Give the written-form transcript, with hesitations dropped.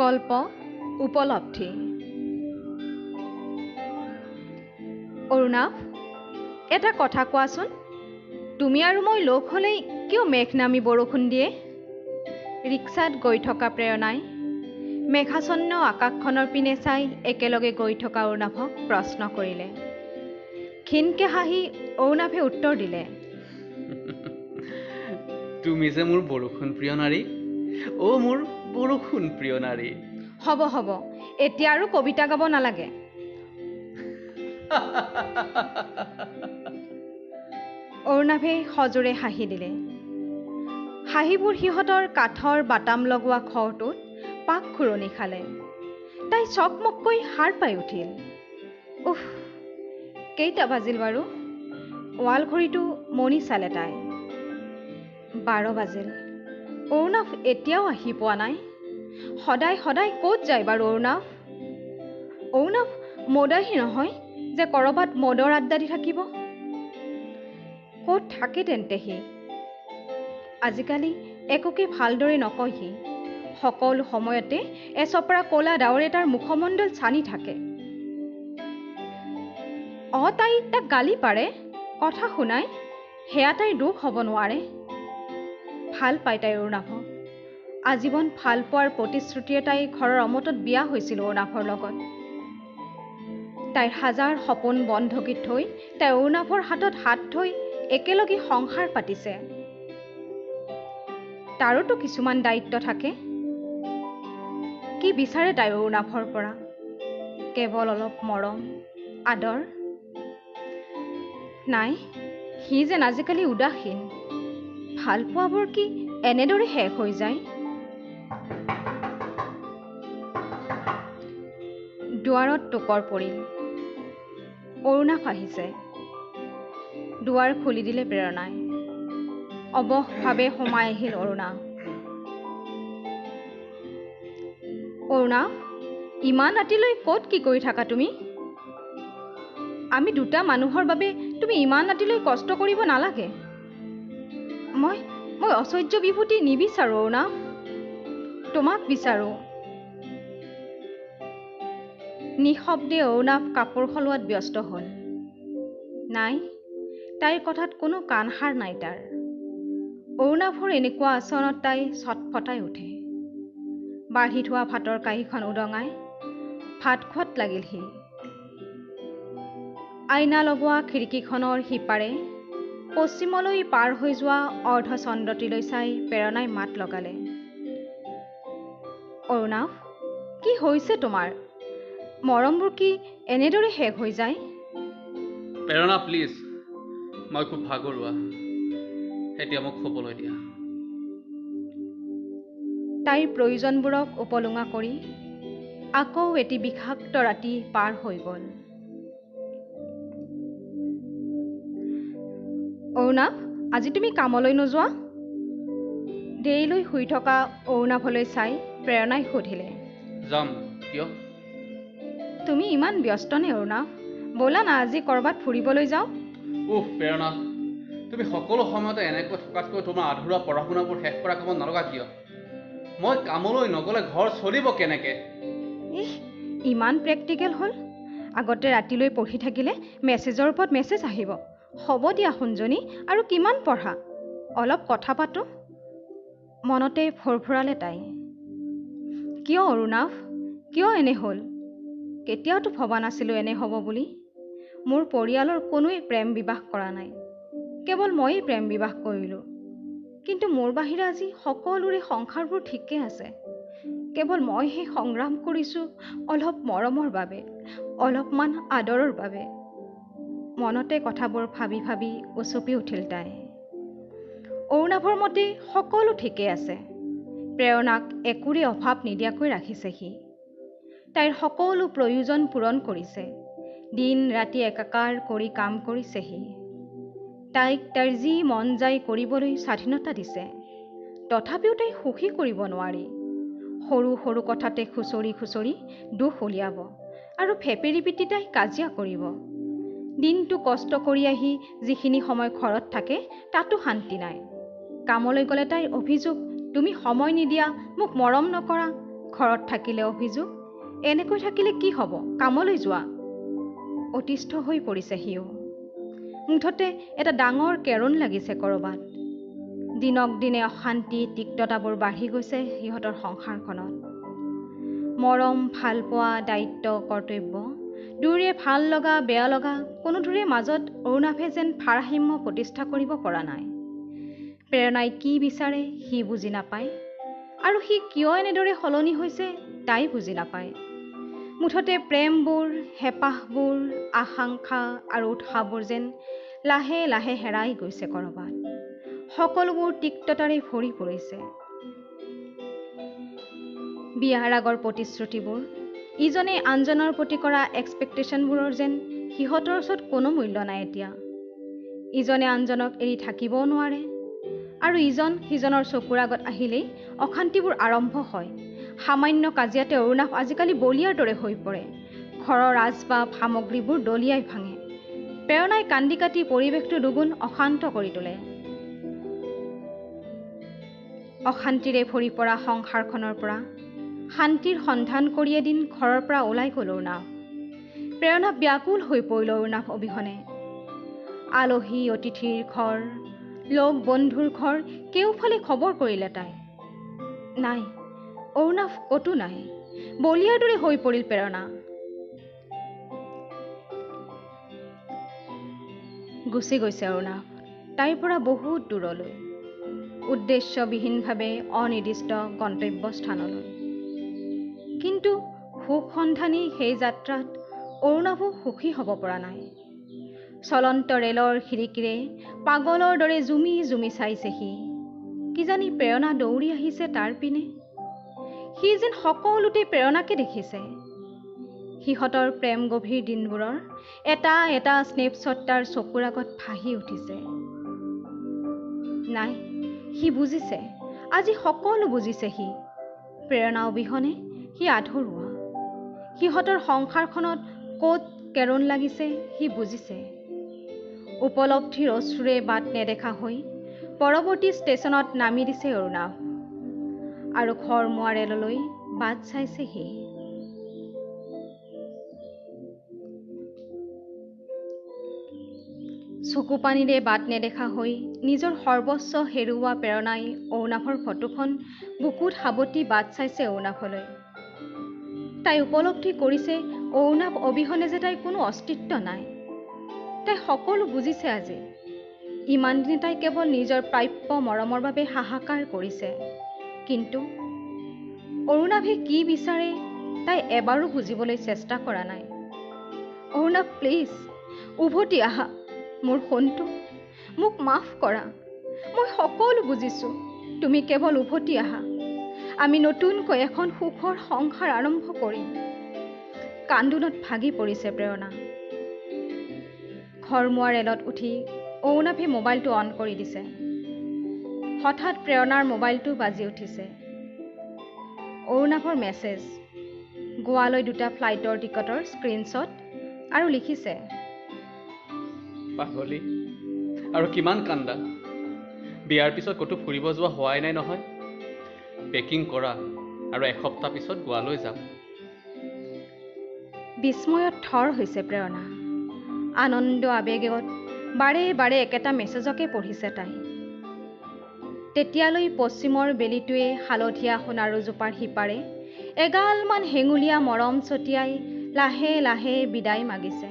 গল্প উপলব্ধি। অৰুণাভ, এটা কথা কোৱাচোন, তুমি আৰু মই লগ হ'লেই কিয় মেঘ নামি বৰষুণ দিয়ে? ৰিক্সাত গৈ থকা প্ৰেৰণাই মেঘাচ্ছন্ন আকাশখনৰ পিনে চাই একেলগে গৈ থকা অৰুণাভক প্ৰশ্ন কৰিলে। ক্ষীণকে হাঁহি অৰুণাভে উত্তৰ দিলে, তুমি যে মোৰ বৰষুণ প্ৰিয় নাৰী, মোৰ বৰষুণ প্ৰিয় নাৰী। হ'ব হ'ব, এতিয়া আৰু কবিতা গাব নালাগে। অৰুণাভে সজোৰে হাঁহি দিলে। হাঁহিবোৰ সিহঁতৰ কাঠৰ বাটাম লগোৱা ঘৰটোত পাক খুৰণি খালে। তাই চকমককৈ সাৰ পাই উঠিল। উফ, কেইটা বাজিল বাৰু? ৱাল ঘড়ীটো মণি চালে তাই। 12 বাজিল। অৰুণাভ এতিয়াও আহি পোৱা নাই। সদায় সদায় ক'ত যায় বাৰু অৰুণাভ? অৰুণাভ মদাহী নহয় যে ক'ৰবাত মদৰ আড্ডা দি থাকিব। ক'ত থাকে তেন্তে সি? আজিকালি একোকে ভালদৰে নকয় সি। সকলো সময়তে এচপৰা ক'লা ডাৱৰে তাৰ মুখমণ্ডল ছানি থাকে। তাই তাক গালি পাৰে, কথা শুনাই, সেয়া তাইৰ দুখ হ'ব নোৱাৰে। ভাল পাই তাই অৰুণাভক। আজীৱন ভাল পোৱাৰ প্ৰতিশ্ৰুতিৰে তাই ঘৰৰ অমতত বিয়া হৈছিল অৰুণাভৰ লগত। তাইৰ হাজাৰ সপোন বন্ধকীত থৈ তাই অৰুণাভৰ হাতত হাত থৈ একেলগে সংসাৰ পাতিছে। তাৰোতো কিছুমান দায়িত্ব থাকে। কি বিচাৰে তাই অৰুণাভৰ পৰা? কেৱল অলপ মৰম, আদৰ? নাই, সি যেন আজিকালি উদাসীন। ভাল পোৱাবোৰ কি এনেদৰে শেষ হৈ যায়? দুৱাৰত টোকৰ পৰিল। অৰুণাভ আহিছে। দুৱাৰ খুলি দিলে প্ৰেৰণাই। অৱশভাৱে সোমাই আহিল অৰুণাভ। অৰুণাভ, ইমান ৰাতিলৈ ক'ত কি কৰি থাকা তুমি? আমি দুটা মানুহৰ বাবে তুমি ইমান ৰাতিলৈ কষ্ট কৰিব নালাগে। মই অসহ্য বিভূতি নিবিচাৰোঁ অৰুণাভ, তোমাক বিচাৰোঁ। নিঃশব্দে অৰুণাভ কাপোৰ সলোৱাত ব্যস্ত হ'ল। নাই, তাইৰ কথাত কোনো কাণসাৰ নাই তাৰ। অৰুণাভৰ এনেকুৱা আচৰণত তাই ছটফটাই উঠে। বাঢ়ি থোৱা ভাতৰ কাঁহীখন উদঙাই ভাত খোৱাত লাগিল সি। আইনা লগোৱা খিৰিকীখনৰ সিপাৰে পশ্চিমলৈ পাৰ হৈ যোৱা অৰ্ধচন্দ্ৰটিলৈ চাই প্ৰেৰণাই মাত লগালে। অৰুণাভ, কি হৈছে তোমাৰ? মৰমবোৰ কি এনেদৰে শেষ হৈ যায়? প্ৰেৰণা প্লিজ, মই খুব ভাগৰুৱা, এতিয়া মোক শুবলৈ দিয়া। তাইৰ প্ৰয়োজনবোৰক উপলুঙা কৰি আকৌ এটি বিষাক্ত ৰাতি পাৰ হৈ গ'ল। অৰুণাভ, আজি তুমি কামলৈ নোযোৱা? দেৰিলৈ শুই থকা অৰুণাভলৈ চাই প্ৰেৰণাই সুধিলে। যাম, কিয়? তুমি ইমান ব্যস্ত নে অৰুণাভ? ব'লা না আজি ক'ৰবাত ফুৰিবলৈ যাওঁ। প্ৰেৰণা, তুমি সকলো সময়তে এনেকৈ থকাতকৈ তোমাৰ আধৰুৱা পঢ়া শুনাবোৰ শেষ কৰা কামত নলগা কিয়? মই কামলৈ নগ'লে ঘৰ চলিব কেনেকে? ইমান প্ৰেক্টিকেল হ'ল। আগতে ৰাতিলৈ পঢ়ি থাকিলে মেছেজৰ ওপৰত মেছেজ আহিব। হ'ব দিয়া সোণজনী, আৰু কিমান পঢ়া, অলপ কথা পাতোঁ। মনতে ফৰফৰালে তাই। কিয় অৰুণাভ, কিয় এনে হ'ল? কেতিয়াওতো ভবা নাছিলোঁ এনে হ'ব বুলি। মোৰ পৰিয়ালৰ কোনোৱে প্ৰেম বিবাহ কৰা নাই, কেৱল ময়েই প্ৰেম বিবাহ কৰিলোঁ। কিন্তু মোৰ বাহিৰে আজি সকলোৰে সংসাৰবোৰ ঠিকে আছে। কেৱল মইহে সংগ্ৰাম কৰিছোঁ অলপ মৰমৰ বাবে, অলপমান আদৰৰ বাবে। মনতে কথাবোৰ ভাবি ভাবি উচপি উঠিল তাই। অৰুণাভৰ মতে সকলো ঠিকে আছে। প্ৰেৰণাক একোৰে অভাৱ নিদিয়াকৈ ৰাখিছে সি। তাইৰ সকলো প্ৰয়োজন পূৰণ কৰিছে। দিন ৰাতি একাকাৰ কৰি কাম কৰিছে সি। তাইক তাইৰ যি মন যায় কৰিবলৈ স্বাধীনতা দিছে। তথাপিও তাই সুখী কৰিব নোৱাৰি। সৰু সৰু কথাতে খুচৰি খুচৰি দুখ উলিয়াব আৰু ফেপেৰি পিটি তাই কাজিয়া কৰিব। দিনটো কষ্ট কৰি আহি যিখিনি সময় ঘৰত থাকে তাতো শান্তি নাই। কামলৈ গ'লে তাইৰ অভিযোগ, তুমি সময় নিদিয়া, মোক মৰম নকৰা, ঘৰত থাকিলে অভিযোগ, এনেকৈ থাকিলে কি হ'ব, কামলৈ যোৱা। অতিষ্ঠ হৈ পৰিছে সিও। মুঠতে এটা ডাঙৰ কেৰুণ লাগিছে ক'ৰবাত। দিনক দিনে অশান্তি তিক্ততাবোৰ বাঢ়ি গৈছে সিহঁতৰ সংসাৰখনত। মৰম, ভালপোৱা, দায়িত্ব, কৰ্তব্য দুয়োৰে ভাল লগা বেয়া লগা কোনোটোৰে মাজত অৰুণাভে যেন ভাৰসাম্য প্ৰতিষ্ঠা কৰিব পৰা নাই। প্ৰেৰণাই কি বিচাৰে সি বুজি নাপায়, আৰু সি কিয় এনেদৰে সলনি হৈছে তাই বুজি নাপায়। মুঠতে প্ৰেমবোৰ, হেঁপাহবোৰ, আকাংক্ষা আৰু উৎসাহবোৰ যেন লাহে লাহে হেৰাই গৈছে ক'ৰবাত। সকলোবোৰ তিক্ততাৰে ভৰি পৰিছে। বিয়াৰ আগৰ প্ৰতিশ্ৰুতিবোৰ, ইজনে আনজনৰ প্ৰতি কৰা এক্সপেক্টেশ্যনবোৰৰ যেন সিহঁতৰ ওচৰত কোনো মূল্য নাই এতিয়া। ইজনে আনজনক এৰি থাকিবও নোৱাৰে, আৰু ইজন সিজনৰ চকুৰ আগত আহিলেই অশান্তিবোৰ আৰম্ভ হয়। সামান্য কাজিয়াতে অৰুণাভ আজিকালি বলিয়াৰ দৰে হৈ পৰে। ঘৰৰ আচবাব সামগ্ৰীবোৰ দলিয়াই ভাঙে। প্ৰেৰণাই কান্দি কাটি পৰিৱেশটো দুগুণ অশান্ত কৰি তোলে। অশান্তিৰে ভৰি পৰা সংসাৰখনৰ পৰা শান্তিৰ সন্ধান কৰি এদিন ঘৰৰ পৰা ওলাই গ'ল অৰুণাভ। প্ৰেৰণা ব্যাকুল হৈ পৰিল অৰুণাভ অবিহনে। আলহী অতিথিৰ ঘৰ, লগ বন্ধুৰ ঘৰ কেওফালে খবৰ কৰিলে তাই। নাই, অৰুণাভ ক'তো নাই। বলিয়াৰ দৰে হৈ পৰিল প্ৰেৰণা। গুচি গৈছে অৰুণাভ তাইৰ পৰা বহুত দূৰলৈ, উদ্দেশ্যবিহীনভাৱে অনিৰ্দিষ্ট গন্তব্যস্থানলৈ। কিন্তু সুখ সন্ধানী সেই যাত্ৰাত অৰুণাভো সুখী হ'ব পৰা নাই। চলন্ত ৰেলৰ খিৰিকীৰে পাগলৰ দৰে জুমি জুমি চাইছে সি। কিজানি প্ৰেৰণা দৌৰি আহিছে তাৰ পিনে। সি যেন সকলোতে প্ৰেৰণাকে দেখিছে। সিহঁতৰ প্ৰেম গভীৰ দিনবোৰৰ এটা এটা স্নেপশ্বট তাৰ চকুৰ আগত ভাহি উঠিছে। নাই, সি বুজিছে, আজি সকলো বুজিছে সি। প্ৰেৰণা অবিহনে সি আধৰুৱা। সিহঁতৰ সংসাৰখনত ক'ত কেৰুণ লাগিছে সি বুজিছে। উপলব্ধিৰ অশ্ৰুৰে বাট নেদেখা হৈ পৰৱৰ্তী ষ্টেচনত নামি দিছে অৰুণাভ, আৰু ঘৰমুৱা ৰেললৈ বাট চাইছে সি। চকুপানীৰে বাট নেদেখা হৈ নিজৰ সৰ্বস্ব হেৰুওৱা প্ৰেৰণাই অৰুণাভৰ ফটোখন বুকুত সাৱটি বাট চাইছে অৰুণাভলৈ। তাই উপলব্ধি কৰিছে অৰুণাভ অবিহনে যে তাইৰ কোনো অস্তিত্ব নাই। তাই সকলো বুজিছে আজি। ইমান দিনে তাই কেৱল নিজৰ প্ৰাপ্য মৰমৰ বাবে হাহাকাৰ কৰিছে, কিন্তু অৰুণাভে কি বিচাৰে তাই এবাৰো বুজিবলৈ চেষ্টা কৰা নাই। অৰুণাভ প্লিজ, উভতি আহা মোৰ সোণটো, মোক মাফ কৰা। মই সকলো বুজিছোঁ, তুমি কেৱল উভতি আহা। আমি নতুনকৈ এখন সুখৰ সংসাৰ আৰম্ভ কৰিম। কান্দোনত ভাগি পৰিছে প্ৰেৰণা। ঘৰমুৱা ৰেলত উঠি অৰুণাভে মোবাইলটো অন কৰি দিছে। হঠাৎ প্ৰেৰণাৰ মোবাইলটো বাজি উঠিছে। অৰুণাভৰ মেছেজ, গোৱালৈ 2টা ফ্লাইটৰ টিকটৰ স্ক্ৰীনশ্বট, আৰু লিখিছে, পাগলী, আৰু কিমান কান্দা। বিয়াৰ পিছত ক'তো ফুৰিব যোৱা হোৱাই নাই নহয়। পেকিং কৰা, আৰু এসপ্তাহ পিছত গোৱালৈ যাম। বিস্ময়ত থৰ হৈছে প্ৰেৰণা। আনন্দ আবেগত বাৰে বাৰে একেটা মেছেজকে পঢ়িছে তাই। তেতিয়ালৈ পশ্চিমৰ বেলিটোৱে হালধীয়া সোণাৰুজোপাৰ সিপাৰে এগালমান হেঙুলীয়া মৰম ছটিয়াই লাহে লাহে বিদায় মাগিছে।